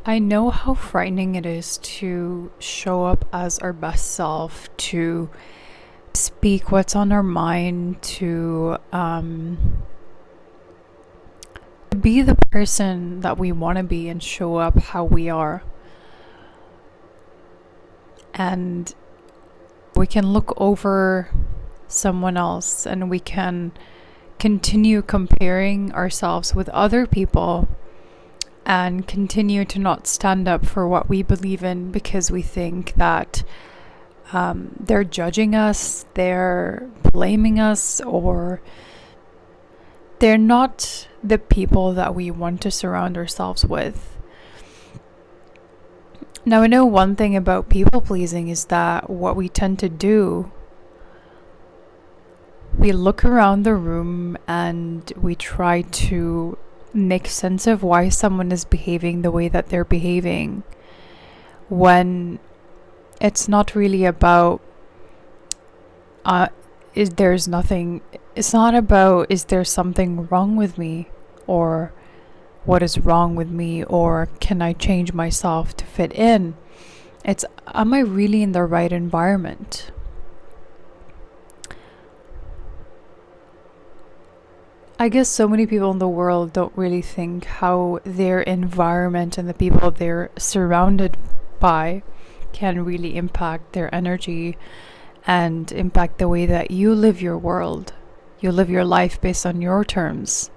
I know how frightening it is to show up as our best self, to speak what's on our mind, to be the person that we want to be and show up how we are. And we can look over someone else and we can continue comparing ourselves with other people and continue to not stand up for what we believe in because we think that they're judging us, they're blaming us, or they're not the people that we want to surround ourselves with. Now, I know one thing about people pleasing is that what we tend to do, we look around the room and we try to make sense of why someone is behaving the way that they're behaving, when it's not really about is there's nothing it's not about is there something wrong with me, or what is wrong with me, or can I change myself to fit in. It's, am I really in the right environment? I guess so many people in the world don't really think how their environment and the people they're surrounded by can really impact their energy and impact the way that you live your world. You live your life based on your terms.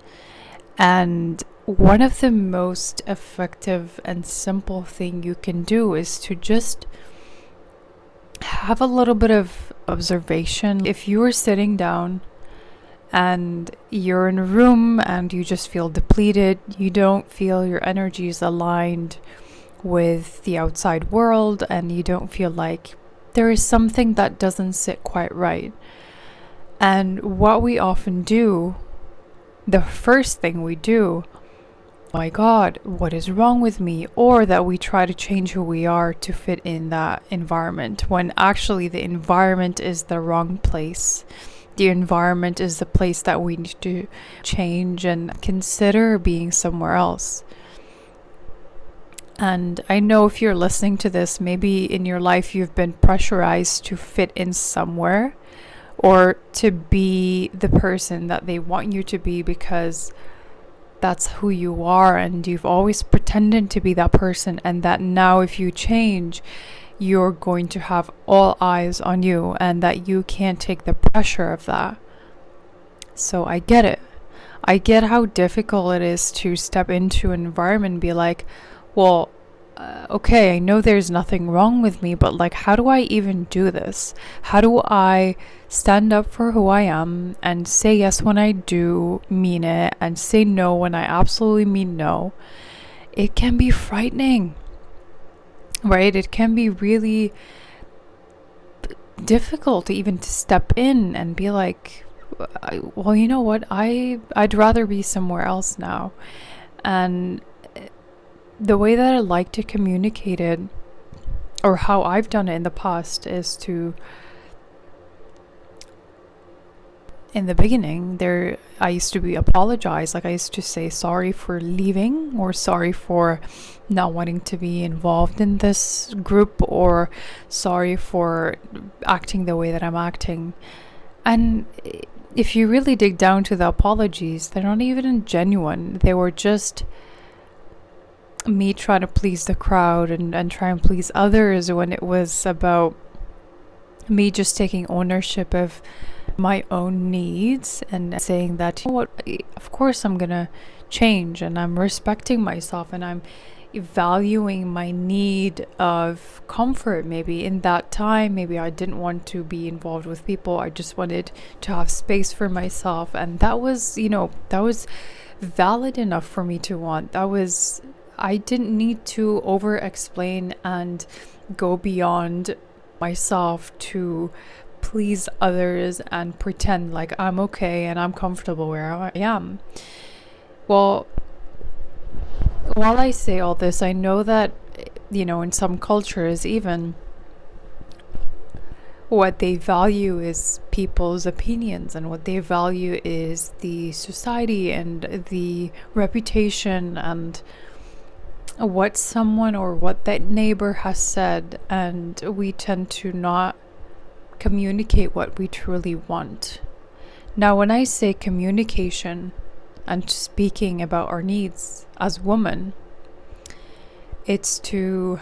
And one of the most effective and simple thing you can do is to just have a little bit of observation. If you are sitting down and you're in a room and you just feel depleted, you don't feel your energy is aligned with the outside world, and you don't feel like there is something that doesn't sit quite right. And what we often do, the first thing we do, oh my God, what is wrong with me? Or that we try to change who we are to fit in that environment, when actually the environment is the wrong place. The environment is the place that we need to change and consider being somewhere else. And I know if you're listening to this, maybe in your life you've been pressurized to fit in somewhere, or to be the person that they want you to be because that's who you are, and you've always pretended to be that person, and that now if you change, you're going to have all eyes on you, and that you can't take the pressure of that. So I get it. I get how difficult it is to step into an environment and be like, well, okay, I know there's nothing wrong with me, but like, how do I even do this? How do I stand up for who I am and say yes when I do mean it, and say no when I absolutely mean no? It can be frightening, right? It can be really difficult to even to step in and be like, well, you know what? I'd rather be somewhere else now. And the way that I like to communicate it, or how I've done it in the past, is to, in the beginning, I used to be apologize. Like, I used to say sorry for leaving, or sorry for not wanting to be involved in this group, or sorry for acting the way that I'm acting. And if you really dig down to the apologies, they're not even genuine. They were just me trying to please the crowd and try and please others, when it was about me just taking ownership of my own needs and saying that, you know what, of course I'm gonna change, and I'm respecting myself, and I'm valuing my need of comfort. Maybe in that time, maybe I didn't want to be involved with people, I just wanted to have space for myself, and that was, that was valid enough for me to want. I didn't need to over explain and go beyond myself to please others and pretend like I'm okay and I'm comfortable where I am. Well, while I say all this, I know that, in some cultures, even what they value is people's opinions, and what they value is the society and the reputation and what someone or what that neighbor has said, and we tend to not communicate what we truly want. Now, when I say communication and speaking about our needs as women, it's to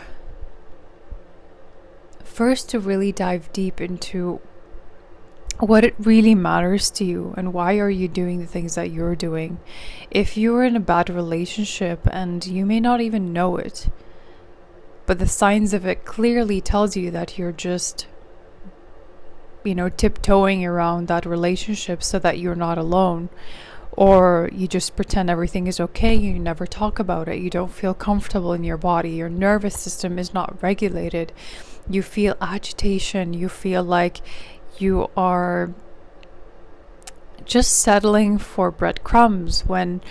first to really dive deep into what it really matters to you and why are you doing the things that you're doing. If you're in a bad relationship and you may not even know it, but the signs of it clearly tells you that you're just tiptoeing around that relationship so that you're not alone, or you just pretend everything is okay, you never talk about it, you don't feel comfortable in your body, your nervous system is not regulated, you feel agitation, you feel like you are just settling for breadcrumbs when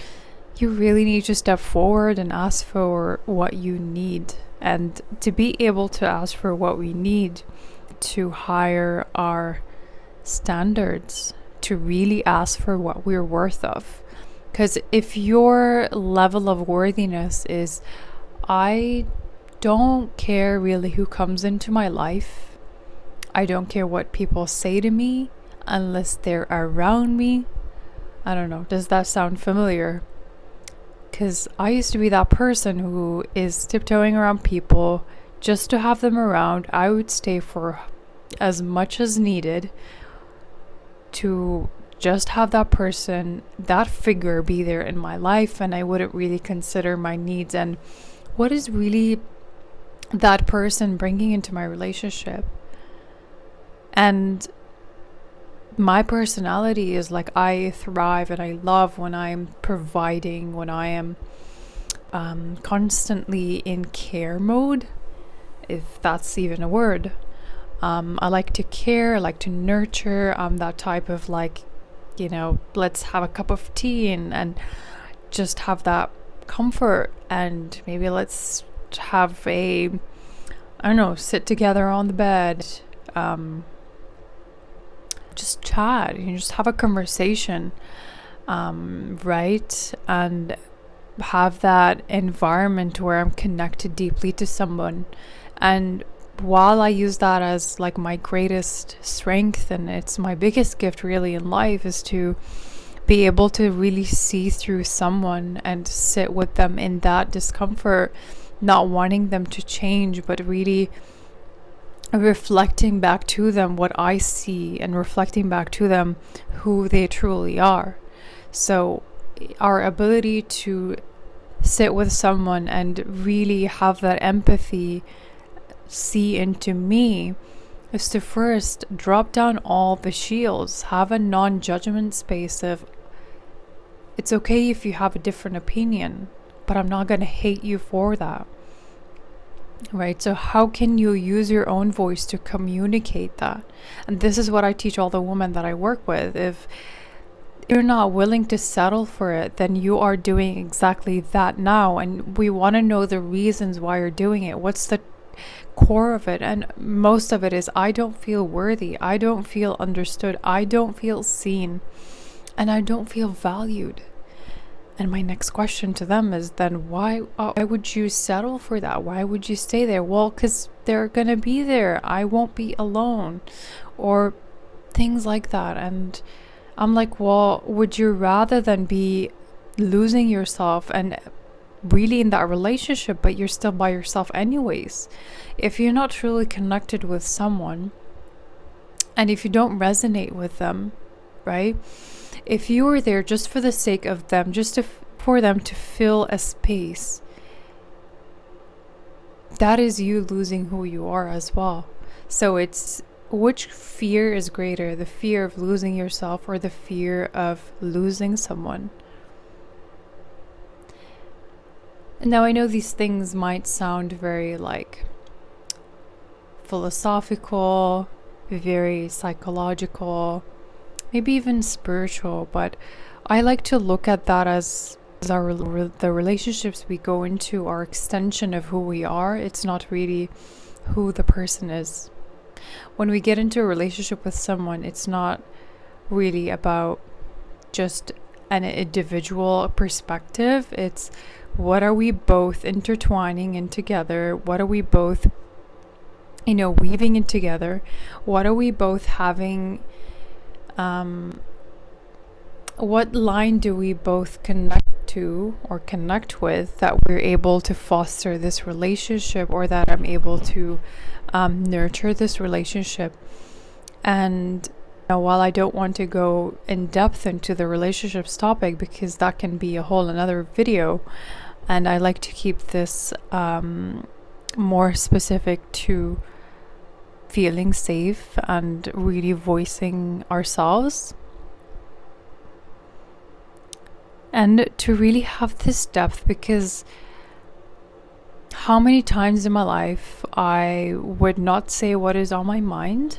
you really need to step forward and ask for what you need. And to be able to ask for what we need, to higher our standards, to really ask for what we're worth of. Because if your level of worthiness is, I don't care really who comes into my life, I don't care what people say to me unless they're around me. I don't know, does that sound familiar? Because I used to be that person who is tiptoeing around people just to have them around. I would stay for as much as needed to just have that person, that figure be there in my life, and I wouldn't really consider my needs and what is really that person bringing into my relationship. And my personality is like, I thrive and I love when I'm providing, when I am constantly in care mode, if that's even a word. I like to care, I like to nurture. I'm that type of let's have a cup of tea and just have that comfort, and maybe let's have sit together on the bed, just chat, just have a conversation, right? And have that environment where I'm connected deeply to someone. And while I use that as like my greatest strength, and it's my biggest gift really in life, is to be able to really see through someone and sit with them in that discomfort, not wanting them to change, but really reflecting back to them what I see and reflecting back to them who they truly are. So our ability to sit with someone and really have that empathy see into me is to first drop down all the shields, have a non-judgment space of, it's okay if you have a different opinion, but I'm not going to hate you for that. Right? So how can you use your own voice to communicate that? And this is what I teach all the women that I work with. If you're not willing to settle for it, then you are doing exactly that now. And we want to know the reasons why you're doing it. What's the core of it? And most of it is, I don't feel worthy. I don't feel understood. I don't feel seen. And I don't feel valued. And my next question to them is then why would you settle for that? Why would you stay there? Well, because they're going to be there. I won't be alone. Or things like that. And I'm like, well, would you rather than be losing yourself and really in that relationship, but you're still by yourself anyways? If you're not truly connected with someone, and if you don't resonate with them, right? If you are there just for the sake of them, just for them to fill a space, that is you losing who you are as well. So it's, which fear is greater, the fear of losing yourself or the fear of losing someone? Now, I know these things might sound very philosophical, very psychological, maybe even spiritual, but I like to look at that as the relationships we go into are extension of who we are. It's not really who the person is. When we get into a relationship with someone, it's not really about just an individual perspective. It's What are we both intertwining in together? What are we both, weaving in together? What are we both having? What line do we both connect to or connect with, that we're able to foster this relationship, or that I'm able to nurture this relationship? And while I don't want to go in depth into the relationships topic, because that can be a whole another video, and I like to keep this more specific to feeling safe and really voicing ourselves, and to really have this depth, because how many times in my life I would not say what is on my mind,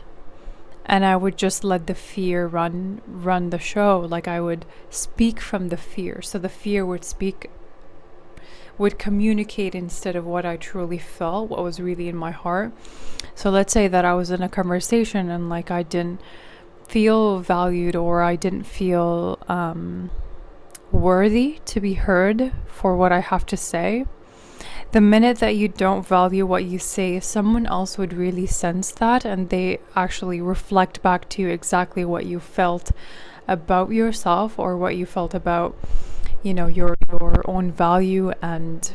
and I would just let the fear run the show. Like, I would speak from the fear, so the fear would communicate instead of what I truly felt, what was really in my heart. So let's say that I was in a conversation and like I didn't feel valued, or I didn't feel worthy to be heard for what I have to say. The minute that you don't value what you say, someone else would really sense that, and they actually reflect back to you exactly what you felt about yourself, or what you felt about, your own value and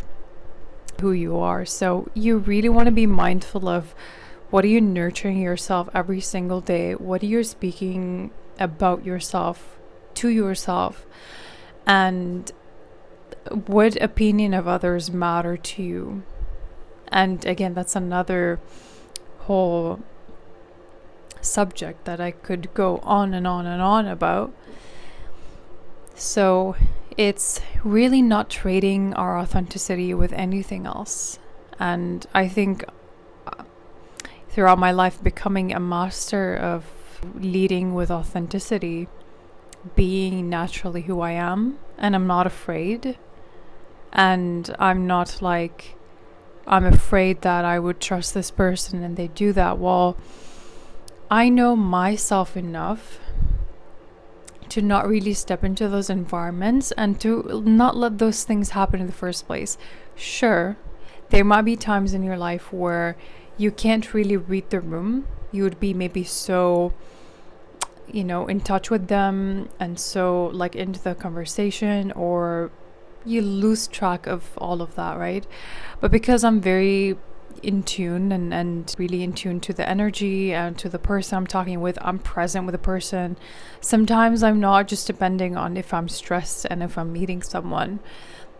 who you are. So you really want to be mindful of, what are you nurturing yourself every single day? What are you speaking about yourself to yourself? And would opinion of others matter to you? And again, that's another whole subject that I could go on and on and on about. So it's really not trading our authenticity with anything else. And I think throughout my life, becoming a master of leading with authenticity, being naturally who I am, and I'm not afraid. And I'm not like, I'm afraid that I would trust this person and they do that. Well, I know myself enough to not really step into those environments, and to not let those things happen in the first place. Sure, there might be times in your life where you can't really read the room. You would be maybe so, in touch with them, and so like into the conversation, or you lose track of all of that, right? But because I'm very in tune and really in tune to the energy and to the person I'm talking with, I'm present with the person. Sometimes I'm not, just depending on if I'm stressed and if I'm meeting someone.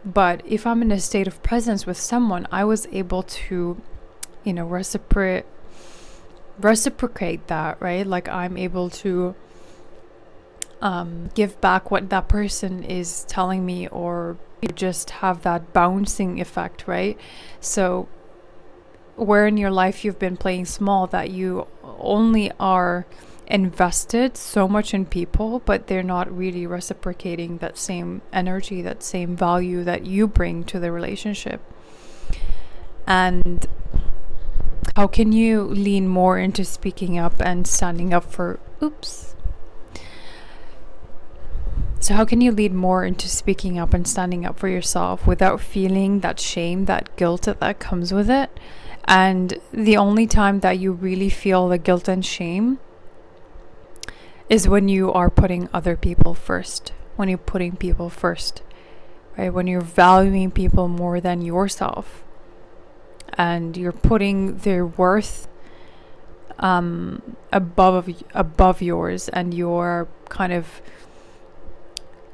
But if I'm in a state of presence with someone, I was able to, reciprocate that, right? Like, I'm able to give back what that person is telling me, or just have that bouncing effect, right? So where in your life you've been playing small, that you only are invested so much in people, but they're not really reciprocating that same energy, that same value that you bring to the relationship. And how can you lean more into speaking up and standing up for So how can you lead more into speaking up and standing up for yourself without feeling that shame, that guilt that comes with it? And the only time that you really feel the guilt and shame is when you are putting other people first, when you're putting people first, right? When you're valuing people more than yourself, and you're putting their worth above yours, and you're kind of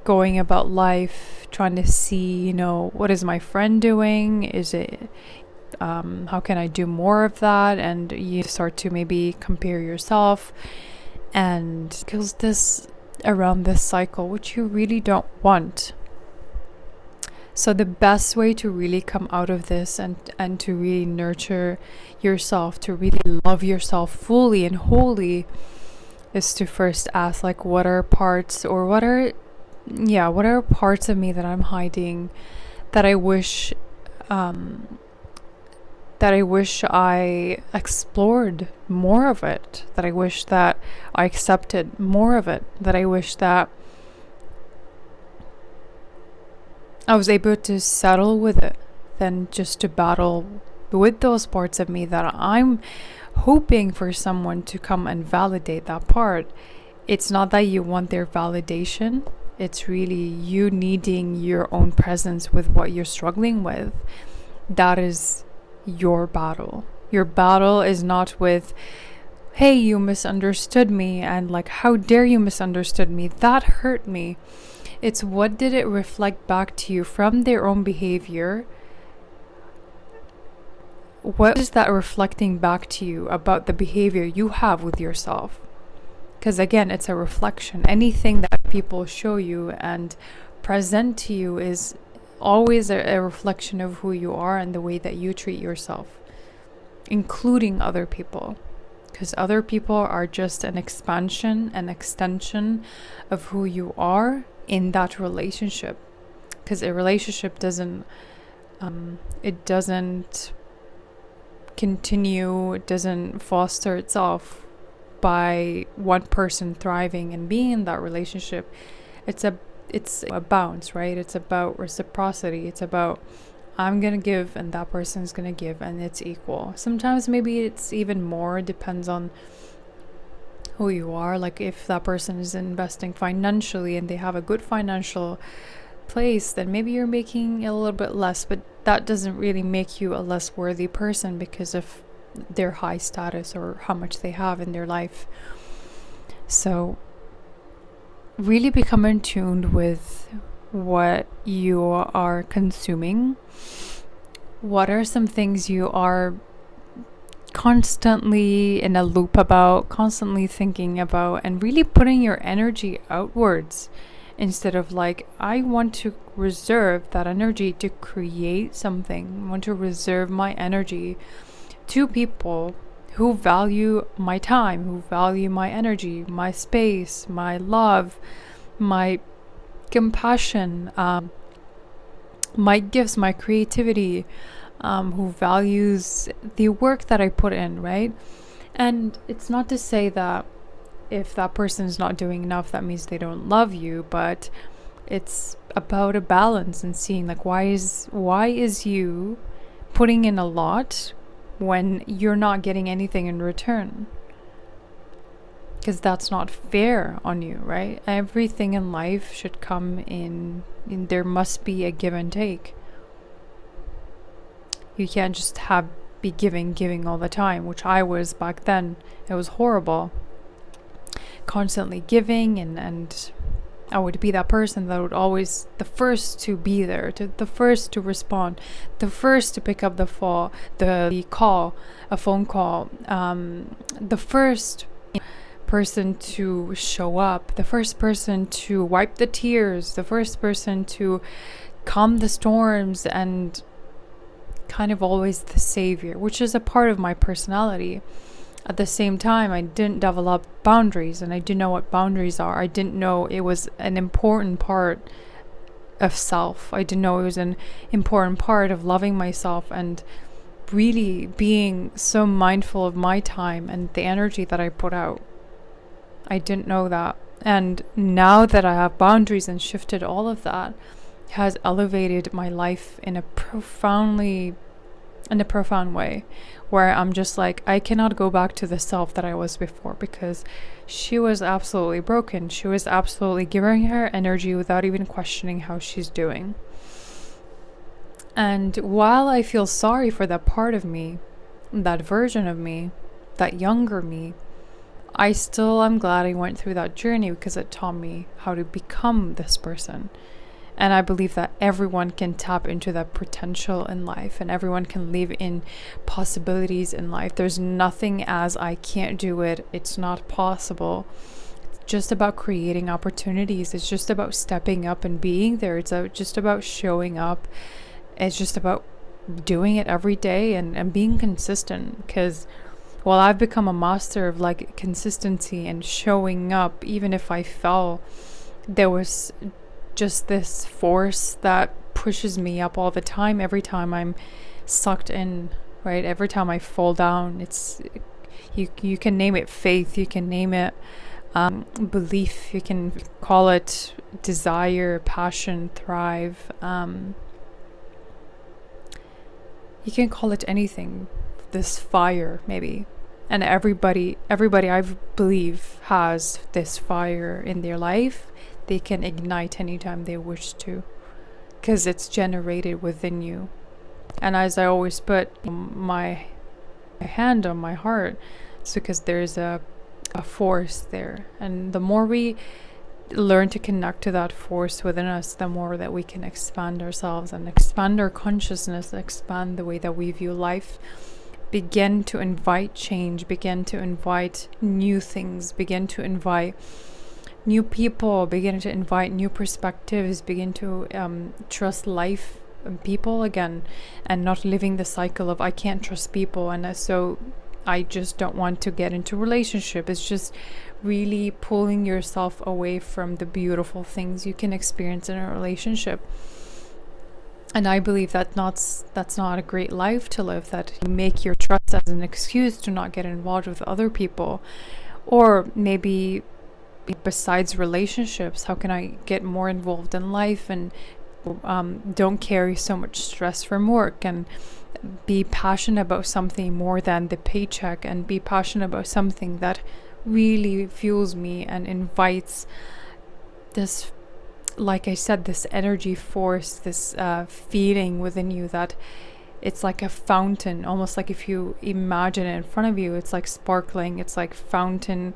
going about life trying to see, what is my friend doing? Is it how can I do more of that? And you start to maybe compare yourself, and kills this around this cycle, which you really don't want. So the best way to really come out of this, and to really nurture yourself, to really love yourself fully and wholly, is to first ask, like, what are parts of me that I'm hiding, that I wish I explored more of it, that I wish that I accepted more of it, that I wish that I was able to settle with it than just to battle with those parts of me that I'm hoping for someone to come and validate that part. It's not that you want their validation, it's really you needing your own presence with what you're struggling with. That is your battle. Your battle is not with, hey, you misunderstood me, and like, how dare you misunderstood me? That hurt me. It's what did it reflect back to you from their own behavior? What is that reflecting back to you about the behavior you have with yourself? Because again, it's a reflection. Anything that people show you and present to you is always a reflection of who you are and the way that you treat yourself, including other people. Because other people are just an expansion, an extension of who you are in that relationship. Because a relationship doesn't continue, it doesn't foster itself by one person thriving and being in that relationship. It's a bounce, right? It's about reciprocity. It's about I'm gonna give and that person's gonna give, and it's equal. Sometimes maybe it's even more, depends on who you are. Like if that person is investing financially and they have a good financial place, then maybe you're making a little bit less, but that doesn't really make you a less worthy person because of their high status or how much they have in their life. So really become in tune with what you are consuming. What are some things you are constantly in a loop about, constantly thinking about, and really putting your energy outwards instead of like, I want to reserve that energy to create something. I want to reserve my energy to people who value my time, who value my energy, my space, my love, my compassion, my gifts, my creativity, who values the work that I put in, right? And it's not to say that if that person is not doing enough, that means they don't love you, but it's about a balance and seeing like, why is you putting in a lot when you're not getting anything in return? Because that's not fair on you, right? Everything in life should come in there must be a give and take. You can't just be giving all the time, which I was back then. It was horrible. Constantly giving, and I would be that person that would always the first to be there, the first to respond, the first to pick up the call, a phone call, the first person to show up, the first person to wipe the tears, the first person to calm the storms, and kind of always the savior, which is a part of my personality. At the same time, I didn't develop boundaries, and I didn't know what boundaries are. I didn't know it was an important part of self. I didn't know it was an important part of loving myself and really being so mindful of my time and the energy that I put out. I didn't know that. And now that I have boundaries and shifted all of that, has elevated my life in a profound way, where I'm just like, I cannot go back to the self that I was before, because she was absolutely broken. She was absolutely giving her energy without even questioning how she's doing. And while I feel sorry for that part of me, that version of me, that younger me, I still am glad I went through that journey, because it taught me how to become this person. And I believe that everyone can tap into that potential in life, and everyone can live in possibilities in life. There's nothing as I can't do it, it's not possible. It's just about creating opportunities. It's just about stepping up and being there. It's just about showing up. It's just about doing it every day and being consistent. Because while I've become a master of like consistency and showing up, even if I fell, there was just this force that pushes me up all the time. Every time I'm sucked in, right? Every time I fall down, it's you can name it faith, you can name it belief. You can call it desire, passion, thrive. You can call it anything. This fire, maybe. And everybody I believe has this fire in their life. They can ignite anytime they wish to, because it's generated within you. And as I always put my hand on my heart, it's because there's a force there. And the more we learn to connect to that force within us, the more that we can expand ourselves and expand our consciousness, expand the way that we view life, begin to invite change, begin to invite new things, begin to invite new people, begin to invite new perspectives, begin to trust life and people again, and not living the cycle of I can't trust people, and so I just don't want to get into relationship. It's just really pulling yourself away from the beautiful things you can experience in a relationship. And I believe that that's not a great life to live, that you make your trust as an excuse to not get involved with other people. Or maybe besides relationships, how can I get more involved in life and don't carry so much stress from work, and be passionate about something more than the paycheck, and be passionate about something that really fuels me and invites this, like I said, this energy force, this feeling within you that it's like a fountain, almost like if you imagine it in front of you, it's like sparkling, it's like fountain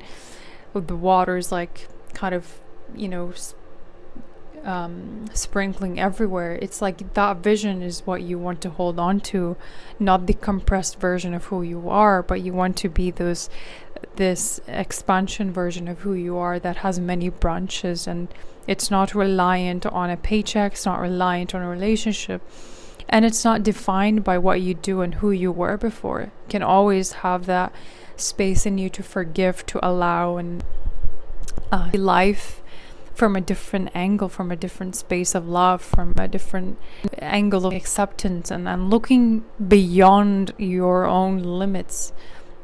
with the waters like kind of, sprinkling everywhere. It's like that vision is what you want to hold on to, not the compressed version of who you are, but you want to be this expansion version of who you are that has many branches, and it's not reliant on a paycheck, it's not reliant on a relationship, and it's not defined by what you do and who you were before. You can always have that space in you to forgive, to allow, and life from a different angle, from a different space of love, from a different angle of acceptance, and looking beyond your own limits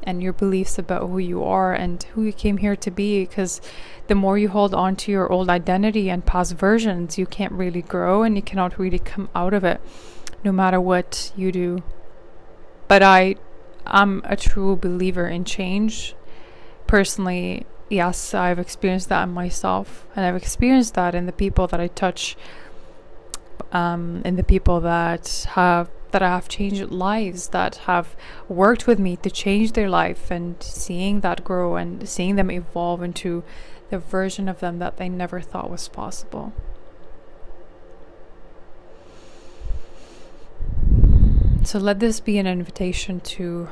and your beliefs about who you are and who you came here to be. Because the more you hold on to your old identity and past versions, you can't really grow and you cannot really come out of it, no matter what you do. But I'm a true believer in change. Personally, yes, I've experienced that in myself, and I've experienced that in the people that I touch, in the people that I have changed lives, that have worked with me to change their life, and seeing that grow and seeing them evolve into the version of them that they never thought was possible. So let this be an invitation to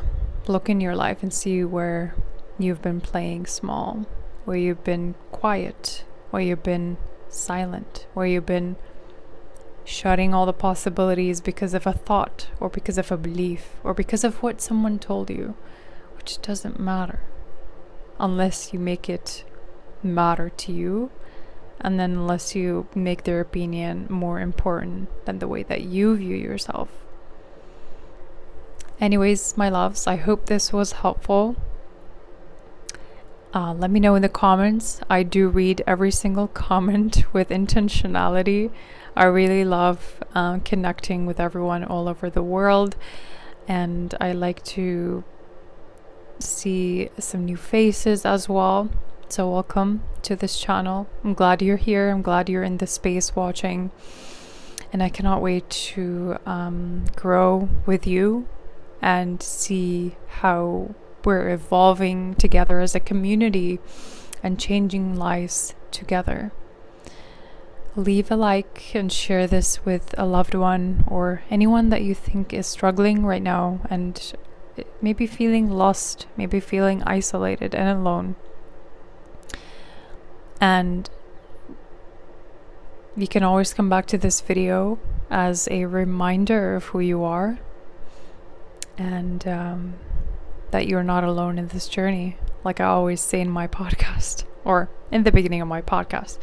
look in your life and see where you've been playing small, where you've been quiet, where you've been silent, where you've been shutting all the possibilities because of a thought, or because of a belief, or because of what someone told you, which doesn't matter unless you make it matter to you, and then unless you make their opinion more important than the way that you view yourself. Anyways, my loves, I hope this was helpful. Let me know in the comments. I do read every single comment with intentionality. I really love connecting with everyone all over the world, and I like to see some new faces as well. So welcome to this channel. I'm glad you're here. I'm glad you're in the space watching, and I cannot wait to grow with you and see how we're evolving together as a community and changing lives together. Leave a like and share this with a loved one or anyone that you think is struggling right now and maybe feeling lost, maybe feeling isolated and alone. And you can always come back to this video as a reminder of who you are, and that you're not alone in this journey, like I always say in my podcast, or in the beginning of my podcast.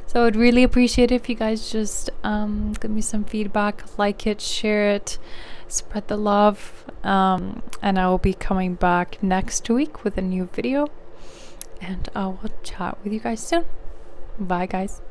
So I'd really appreciate it if you guys just give me some feedback, like it, share it, spread the love, and I will be coming back next week with a new video. and I will chat with you guys soon. Bye, guys.